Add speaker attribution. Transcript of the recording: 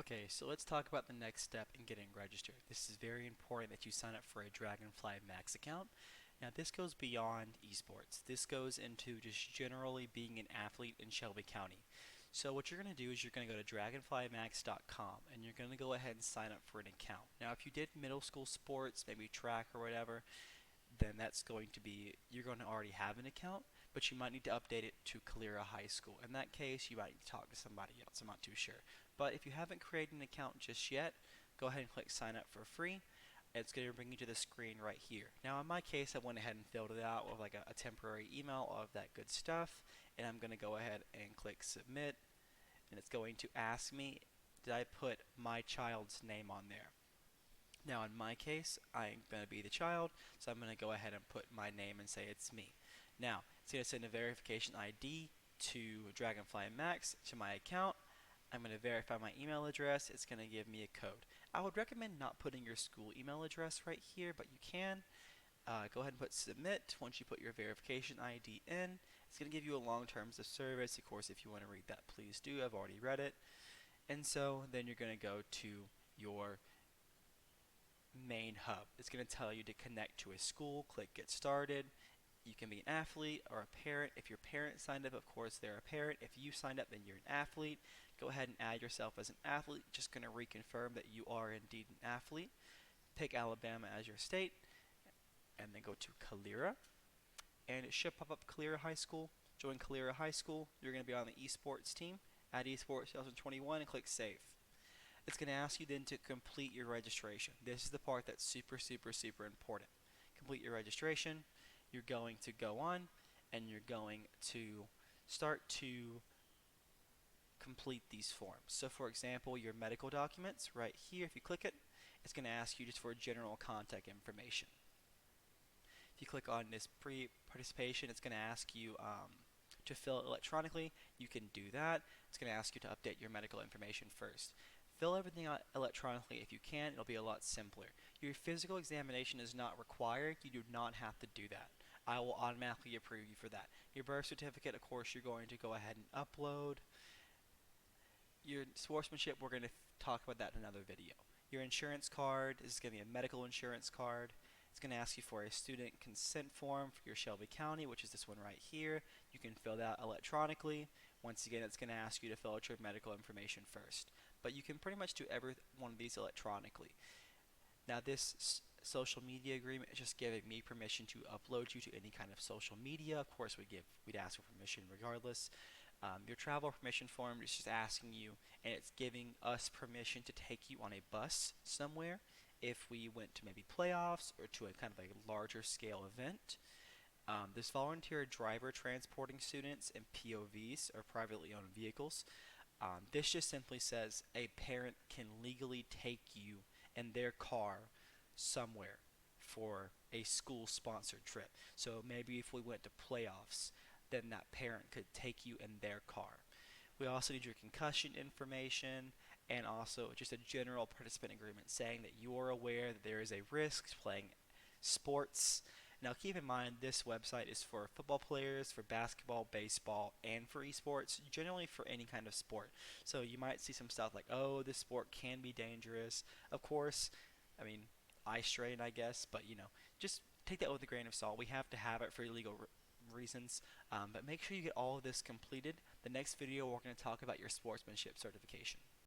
Speaker 1: Okay, so let's talk about the next step in getting registered. This is very important that you sign up for a Dragonfly Max account. Now, this goes beyond esports. This goes into just generally being an athlete in Shelby County. So what you're going to do is you're going to go to dragonflymax.com and you're going to go ahead and sign up for an account. Now, if you did middle school sports, maybe track or whatever, then that's going to be, you're going to already have an account, but you might need to update it to Calera High School. In that case, you might need to talk to somebody else. I'm not too sure. But if you haven't created an account just yet, go ahead and click sign up for free. It's going to bring you to the screen right here. Now, in my case, I went ahead and filled it out with like a temporary email of that good stuff, and I'm going to go ahead and click submit, and it's going to ask me, did I put my child's name on there? Now in my case, I'm going to be the child, so I'm going to go ahead and put my name and say it's me. Now, it's going to send a verification ID to Dragonfly Max to my account. I'm going to verify my email address. It's going to give me a code. I would recommend not putting your school email address right here, but you can. Go ahead and put submit. Once you put your verification ID in, it's going to give you a long terms of service. Of course, if you want to read that, please do. I've already read it. And so then you're going to go to your main hub. It's going to tell you to connect to a school, click get started. You can be an athlete or a parent. If your parent signed up, of course they're a parent. If you signed up, then you're an athlete. Go ahead and add yourself as an athlete. Just going to reconfirm that you are indeed an athlete. Pick Alabama as your state and then go to Calera, and it should pop up Calera High School. Join Calera High School. You're going to be on the esports team. Add esports 2021 and click save. It's going to ask you then to complete your registration. This is the part that's super important. Complete your registration. You're going to go on and you're going to start to complete these forms. So for example, your medical documents right here, if you click it, it's going to ask you just for general contact information. If you click on this pre-participation, it's going to ask you to fill it electronically. You can do that. It's going to ask you to update your medical information first. Fill everything out electronically if you can. It'll be a lot simpler. Your physical examination is not required. You do not have to do that. I will automatically approve you for that. Your birth certificate, of course, you're going to go ahead and upload. Your sportsmanship, we're going to talk about that in another video. Your insurance card is going to be a medical insurance card. It's going to ask you for a student consent form for your Shelby County, which is this one right here. You can fill that electronically. Once again, it's going to ask you to fill out your medical information first. But you can pretty much do every one of these electronically. Now this social media agreement is just giving me permission to upload you to any kind of social media. Of course, we'd ask for permission regardless. Your travel permission form is just asking you, and it's giving us permission to take you on a bus somewhere if we went to maybe playoffs or to a kind of a larger scale event. This volunteer driver transporting students and POVs, or privately owned vehicles. This just simply says a parent can legally take you in their car somewhere for a school-sponsored trip. So maybe if we went to playoffs, then that parent could take you in their car. We also need your concussion information and also just a general participant agreement saying that you are aware that there is a risk to playing sports. Now keep in mind this website is for football players, for basketball, baseball, and for esports, generally for any kind of sport. So you might see some stuff like, oh, this sport can be dangerous. Of course, I mean, eye strain, I guess, but just take that with a grain of salt. We have to have it for legal reasons, but make sure you get all of this completed. The next video, we're going to talk about your sportsmanship certification.